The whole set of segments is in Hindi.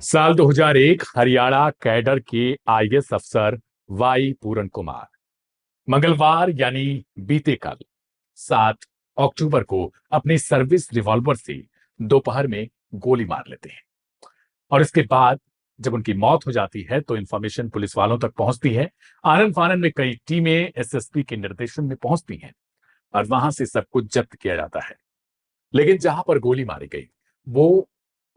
साल 2001 हरियाणा कैडर के आईएएस अफसर वाई पूरन कुमार मंगलवार यानी बीते कल 7 अक्टूबर को अपनी सर्विस रिवॉल्वर से दोपहर में गोली मार लेते हैं। और इसके बाद जब उनकी मौत हो जाती है तो इंफॉर्मेशन पुलिस वालों तक पहुंचती है। आनन फानन में कई टीमें एसएसपी के निर्देशन में पहुंचती हैं और वहां से सब कुछ जब्त किया जाता है। लेकिन जहां पर गोली मारी गई वो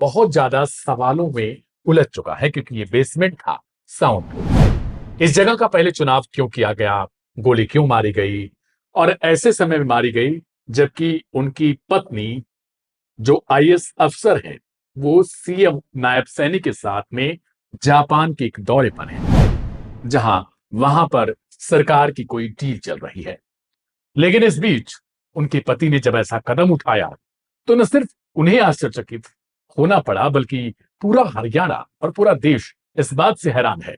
बहुत ज्यादा सवालों में उलझ चुका है, क्योंकि ये बेसमेंट था, साउंड प्रूफ। इस जगह का पहले चुनाव क्यों किया गया, गोली क्यों मारी गई और ऐसे समय में मारी गई जबकि उनकी पत्नी जो आईएएस अफसर है वो सीएम नायब सैनी के साथ में जापान के एक दौरे पर है, जहां वहां पर सरकार की कोई डील चल रही है। लेकिन इस बीच उनके पति ने जब ऐसा कदम उठाया तो न सिर्फ उन्हें आश्चर्यचकित होना पड़ा, बल्कि पूरा हरियाणा और पूरा देश इस बात से हैरान है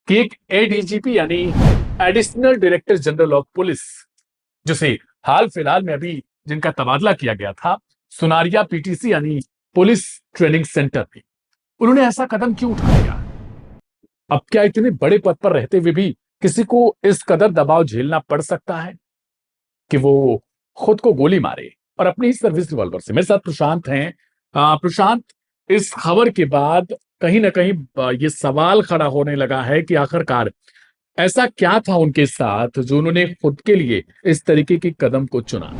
कि एक एडीजीपी यानी additional director general of police, जिसे हाल फिलहाल में अभी जिनका तबादला किया गया था सुनारिया पीटीसी यानी पुलिस ट्रेनिंग सेंटर में, उन्होंने ऐसा कदम क्यों उठा लिया। अब क्या इतने बड़े पद पर रहते हुए भी किसी को इस कदर दबाव झेलना पड़ सकता है कि वो खुद को गोली मारे और अपनी ही सर्विस रिवॉल्वर से। मेरे साथ प्रशांत हैं। प्रशांत, इस खबर के बाद कहीं ना कहीं ये सवाल खड़ा होने लगा है कि आखिरकार ऐसा क्या था उनके साथ जो उन्होंने खुद के लिए इस तरीके के कदम को चुना।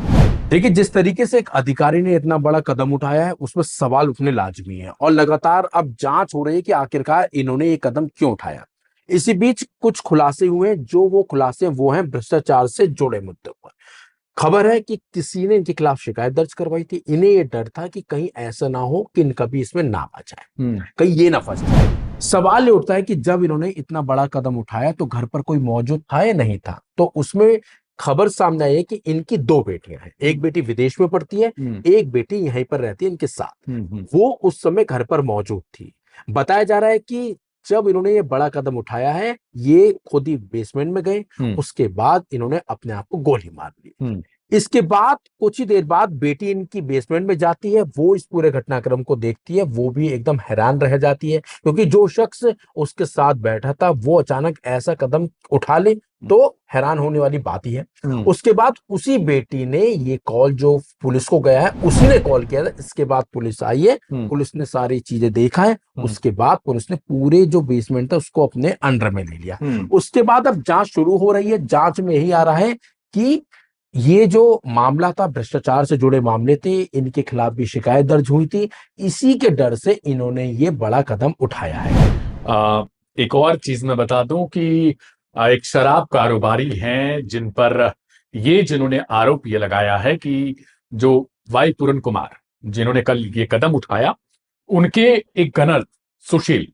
देखिए, जिस तरीके से एक अधिकारी ने इतना बड़ा कदम उठाया है उसमें सवाल उठने लाजमी है और लगातार अब जांच हो रही है कि आखिरकार इन्होंने ये कदम क्यों उठाया। इसी बीच कुछ खुलासे हुए हैं, जो वो खुलासे वो हैं भ्रष्टाचार से जुड़े मुद्दों पर। खबर है कि किसी ने इनके खिलाफ शिकायत दर्ज करवाई थी। इन्हें ये डर था कि कहीं ऐसा ना हो कि इनका भी इसमें नाम आ जाए, कहीं ये ना फंस जाए। सवाल ये उठता है कि जब इन्होंने इतना बड़ा कदम उठाया तो घर पर कोई मौजूद था या नहीं था। तो उसमें खबर सामने आई है कि इनकी दो बेटियां हैं, एक बेटी विदेश में पढ़ती है, एक बेटी यहीं पर रहती है इनके साथ। वो उस समय घर पर मौजूद थी। बताया जा रहा है कि जब इन्होंने ये बड़ा कदम उठाया है, ये खुद ही बेसमेंट में गए, उसके बाद इन्होंने अपने आप को गोली मार ली। इसके बाद कुछ ही देर बाद बेटी इनकी बेसमेंट में जाती है, वो इस पूरे घटनाक्रम को देखती है, वो भी एकदम हैरान रह जाती है, क्योंकि जो शख्स उसके साथ बैठा था वो अचानक ऐसा कदम उठा ले तो हैरान होने वाली बात ही है। उसके बाद उसी बेटी ने ये कॉल जो पुलिस को गया है उसी ने कॉल किया था। इसके बाद पुलिस आई है, पुलिस ने सारी चीजें देखा है, उसके बाद पुलिस ने पूरे जो बेसमेंट था उसको अपने अंडर में ले लिया। उसके बाद अब जांच शुरू हो रही है। जांच में यही आ रहा है कि ये जो मामला था भ्रष्टाचार से जुड़े मामले थे, इनके खिलाफ भी शिकायत दर्ज हुई थी। इसी के डर से इन्होंने ये बड़ा कदम उठाया है। एक और चीज मैं बता दूं कि एक शराब कारोबारी हैं जिन पर जिन्होंने आरोप ये लगाया है कि जो वाई पूरन कुमार जिन्होंने कल ये कदम उठाया, उनके एक गनर सुशील,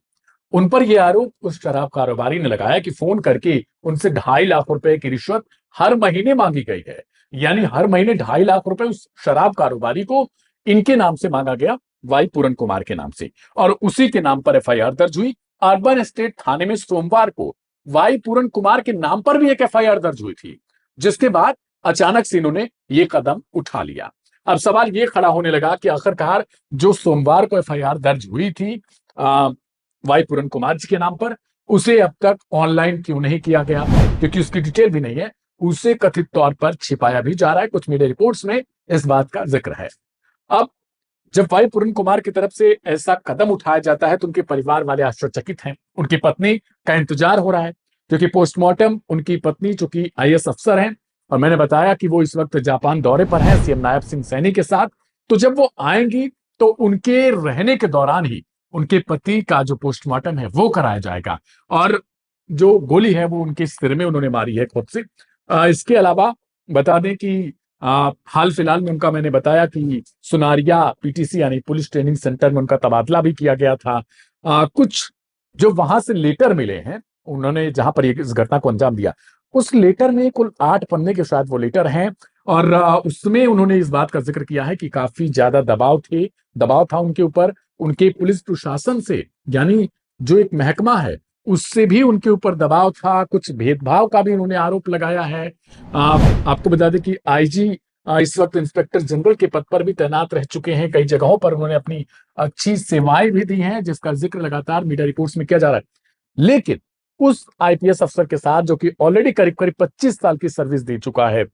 उन पर यह आरोप उस शराब कारोबारी ने लगाया कि फोन करके उनसे 2.5 लाख रुपए की रिश्वत हर महीने मांगी गई है। यानी हर महीने 2.5 लाख रुपए उस शराब कारोबारी को इनके नाम से मांगा गया, वाई पूरन कुमार के नाम से, और उसी के नाम पर एफआईआर दर्ज हुई। अर्बन एस्टेट थाने में सोमवार को वाई पूरन कुमार के नाम पर भी एक एफआईआर दर्ज हुई थी, जिसके बाद अचानक से इन्होंने ये कदम उठा लिया। अब सवाल ये खड़ा होने लगा कि आखिरकार जो सोमवार को एफआईआर दर्ज हुई थी वाई पूरन कुमार जी के नाम पर, उसे अब तक ऑनलाइन क्यों नहीं किया गया, क्योंकि उसकी डिटेल भी नहीं है। उसे कथित तौर पर छिपाया भी जा रहा है। कुछ मीडिया रिपोर्ट्स में इस बात का जिक्र है। अब जब वाई पूरन कुमार की तरफ से ऐसा कदम उठाया जाता है तो उनके परिवार वाले आश्चर्यचकित हैं। उनकी पत्नी का इंतजार हो रहा है, क्योंकि पोस्टमार्टम उनकी पत्नी जो कि आईएएस अफसर हैं, और मैंने बताया कि वो इस वक्त जापान दौरे पर हैं सीएम नायब सिंह सैनी के साथ। तो जब वो आएंगी तो उनके रहने के दौरान ही उनके पति का जो पोस्टमार्टम है वो कराया जाएगा, और जो गोली है वो उनके सिर में उन्होंने मारी है खुद से। इसके अलावा बता दें कि हाल फिलहाल में उनका, मैंने बताया कि सुनारिया पीटीसी यानी पुलिस ट्रेनिंग सेंटर में उनका तबादला भी किया गया था। कुछ जो वहां से लेटर मिले हैं, उन्होंने जहां पर इस घटना को अंजाम दिया, उस लेटर में कुल 8 पन्ने के शायद वो लेटर हैं, और उसमें उन्होंने इस बात का जिक्र किया है कि काफी ज्यादा दबाव था उनके ऊपर, उनके पुलिस प्रशासन से, यानी जो एक महकमा है उससे भी उनके ऊपर दबाव था। कुछ भेदभाव का भी उन्होंने आरोप लगाया है। आपको बता दें कि आईजी इस वक्त इंस्पेक्टर जनरल के पद पर भी तैनात रह चुके हैं। कई जगहों पर उन्होंने अपनी अच्छी सेवाएं भी दी हैं, जिसका जिक्र लगातार मीडिया रिपोर्ट्स में किया जा रहा है। लेकिन उस आईपीएस अफसर के साथ, जो कि ऑलरेडी करीब करीब 25 साल की सर्विस दे चुका है,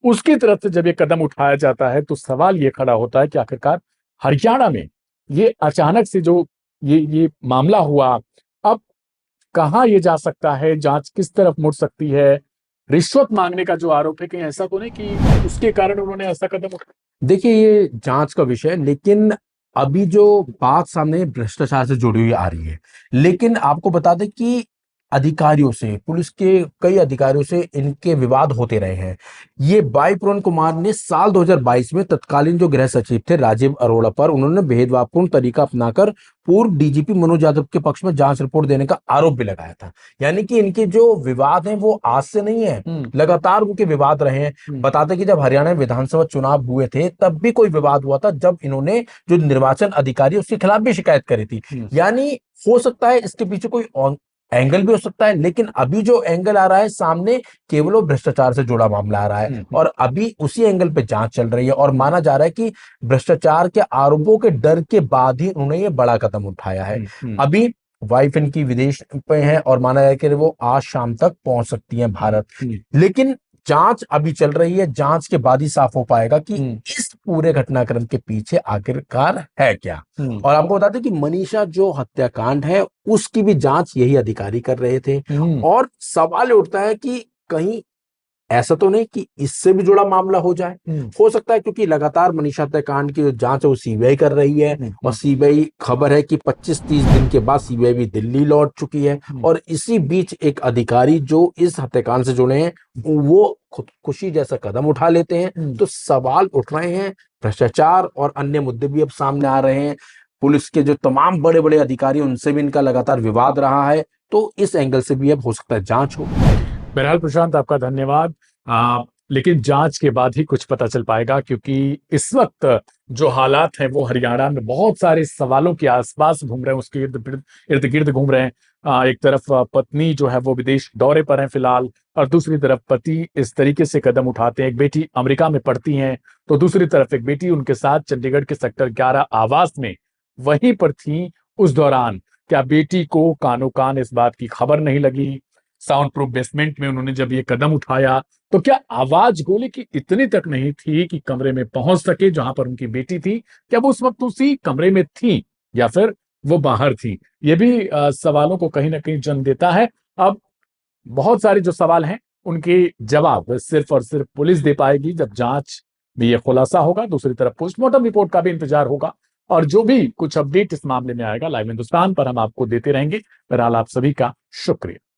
उसकी तरफ से जब ये कदम उठाया जाता है तो सवाल ये खड़ा होता है कि आखिरकार हरियाणा में ये अचानक से जो ये मामला हुआ, अब कहाँ ये जा सकता है, जांच किस तरफ मुड़ सकती है। रिश्वत मांगने का जो आरोप है, कहीं ऐसा तो नहीं कि उसके कारण उन्होंने ऐसा कदम उठाया? देखिए, ये जांच का विषय है, लेकिन अभी जो बात सामने भ्रष्टाचार से जुड़ी हुई आ रही है। लेकिन आपको बता दें कि अधिकारियों से, पुलिस के कई अधिकारियों से इनके विवाद होते रहे हैं। ये वाई पूरन कुमार ने साल 2022 में तत्कालीन जो गृह सचिव थे राजीव अरोड़ा पर उन्होंने भेदभावपूर्ण तरीका अपनाकर पूर्व डीजीपी मनोज यादव के पक्ष में जांच रिपोर्ट देने का आरोप भी लगाया था। यानी कि इनके जो विवाद हैं वो आज से नहीं है, लगातार उनके विवाद रहे हैं। बताते कि जब हरियाणा में विधानसभा चुनाव हुए थे तब भी कोई विवाद हुआ था, जब इन्होंने जो निर्वाचन अधिकारी उसके खिलाफ भी शिकायत करी थी। यानी हो सकता है इसके पीछे कोई एंगल भी हो सकता है, लेकिन अभी जो एंगल आ रहा है सामने, केवल वो भ्रष्टाचार से जुड़ा मामला आ रहा है और अभी उसी एंगल पे जांच चल रही है। और माना जा रहा है कि भ्रष्टाचार के आरोपों के डर के बाद ही उन्होंने ये बड़ा कदम उठाया है। अभी वाइफ इनकी विदेश पे है और माना जाए कि वो आज शाम तक पहुंच सकती है भारत। लेकिन जांच अभी चल रही है, जांच के बाद ही साफ हो पाएगा कि इस पूरे घटनाक्रम के पीछे आखिरकार है क्या। और आपको बता दें कि मनीषा जो हत्याकांड है उसकी भी जांच यही अधिकारी कर रहे थे। और सवाल उठता है कि कहीं ऐसा तो नहीं कि इससे भी जुड़ा मामला हो जाए। हो सकता है, क्योंकि लगातार मनीषा हत्याकांड की जो जांच है वो सीबीआई कर रही है और सीबीआई, खबर है कि 25-30 दिन के बाद सीबीआई भी दिल्ली लौट चुकी है। और इसी बीच एक अधिकारी जो इस हत्याकांड से जुड़े हैं वो खुदकुशी जैसा कदम उठा लेते हैं। तो सवाल उठ रहे हैं, भ्रष्टाचार और अन्य मुद्दे भी अब सामने आ रहे हैं। पुलिस के जो तमाम बड़े बड़े अधिकारी, उनसे भी इनका लगातार विवाद रहा है। तो इस एंगल से भी अब हो सकता है जांच हो। बहरहाल प्रशांत, आपका धन्यवाद। लेकिन जांच के बाद ही कुछ पता चल पाएगा, क्योंकि इस वक्त जो हालात हैं वो हरियाणा में बहुत सारे सवालों के आसपास घूम रहे हैं, उसके इर्द गिर्द घूम रहे हैं। एक तरफ पत्नी जो है वो विदेश दौरे पर है फिलहाल, और दूसरी तरफ पति इस तरीके से कदम उठाते हैं। एक बेटी अमेरिका में पढ़ती हैं, तो दूसरी तरफ एक बेटी उनके साथ चंडीगढ़ के सेक्टर 11 आवास में वहीं पर थी। उस दौरान क्या बेटी को कानो कान इस बात की खबर नहीं लगी? साउंड प्रूफ बेसमेंट में उन्होंने जब ये कदम उठाया तो क्या आवाज गोली की इतनी तक नहीं थी कि कमरे में पहुंच सके जहां पर उनकी बेटी थी? क्या वो उस वक्त उसी कमरे में थी या फिर वो बाहर थी? ये भी सवालों को कहीं ना कहीं जन्म देता है। अब बहुत सारे जो सवाल हैं उनके जवाब सिर्फ और सिर्फ पुलिस दे पाएगी जब जांच में ये खुलासा होगा। दूसरी तरफ पोस्टमार्टम रिपोर्ट का भी इंतजार होगा, और जो भी कुछ अपडेट इस मामले में आएगा लाइव हिंदुस्तान पर हम आपको देते रहेंगे। बहरहाल आप सभी का शुक्रिया।